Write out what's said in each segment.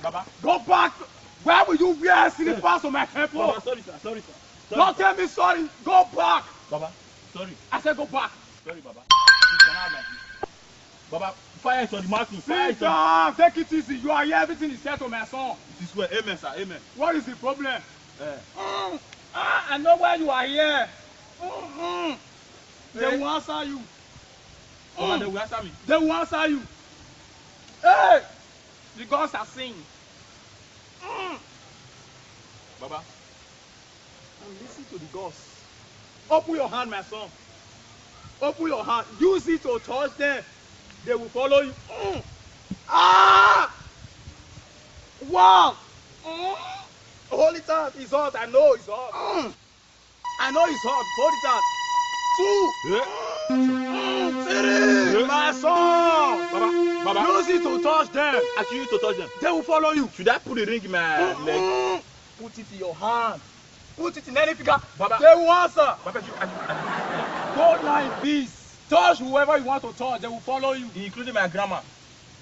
Baba. Go back. Where will you wear slippers on my temple? Baba, sorry, sir. Sorry, sir. Don't tell me sorry. Go back. Baba, sorry. I said go back. Sorry, Baba. You cannot have like this. Baba, fire is on the mountain. Fire Sit is on. down. Take it easy. You are here. Everything is set to my son. It is well. Amen, sir. Amen. What is the problem? I know why you are here. They will answer you. Baba, they will answer me. They will answer you. Hey! The gods are singing. Baba. And listen to the gods. Open your hand, my son. Open your hand. Use it to touch them. They will follow you. One. Hold it out. It's hot. I know it's hot. I know it's hot. Hold it out. 2. 3. My son. Baba. Use it to touch them. I should use to touch them. They will follow you. Should I put the ring in my leg? Put it in your hand. Put it in any figure. Baba. They will answer. Baba, Go now in peace. Touch whoever you want to touch. They will follow you. including my grandma.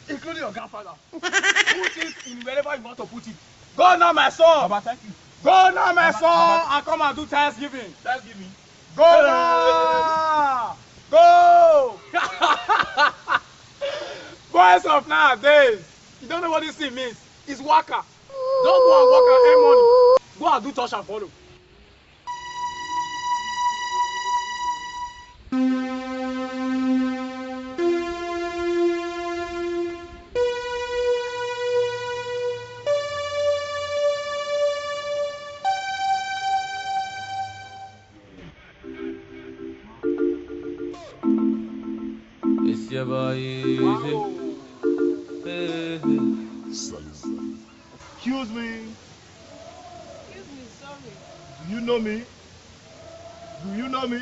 Including your grandfather. Put it in wherever you want to put it. Go now, my son. Baba, thank you. Go now, my Baba, son. Baba. And come and do Thanksgiving. Thanksgiving. Go now. Go. Boys of nowadays, you don't know what this thing means. It's waka. Don't go and work and earn money. Go and do touch and follow. It's your boy Easy. Wow. Excuse me. Excuse me, sorry. Do you know me? Do you know me?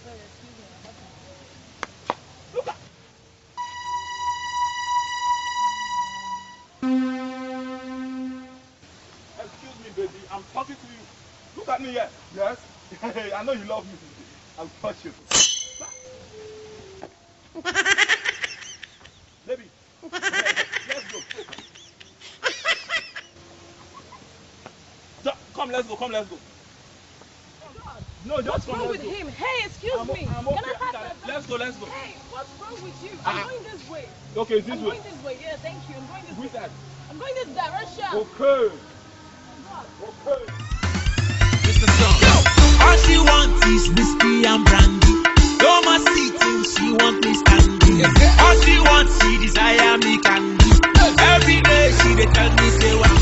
Sorry, excuse me. Look at. Excuse me, baby. I'm talking to you. Look at me here. Yes. I know you love me. I'll touch you. Baby. Let's go. Come, let's go. Come, let's go. No, just What's come. wrong Let's with go. him? Hey, excuse me. I'm okay. Can I have that? Let's go. Let's go. Hey, what's wrong with you? I'm going this way. Okay, this I'm way. going this way. Yeah, thank you. I'm going this Which way. side? I'm going this direction. Okay. Okay. Mr. Song. All she wants is whiskey and brandy. No more sitting, she wants me standing. All she wants, she desire me candy. Every day she dey tell me say, well,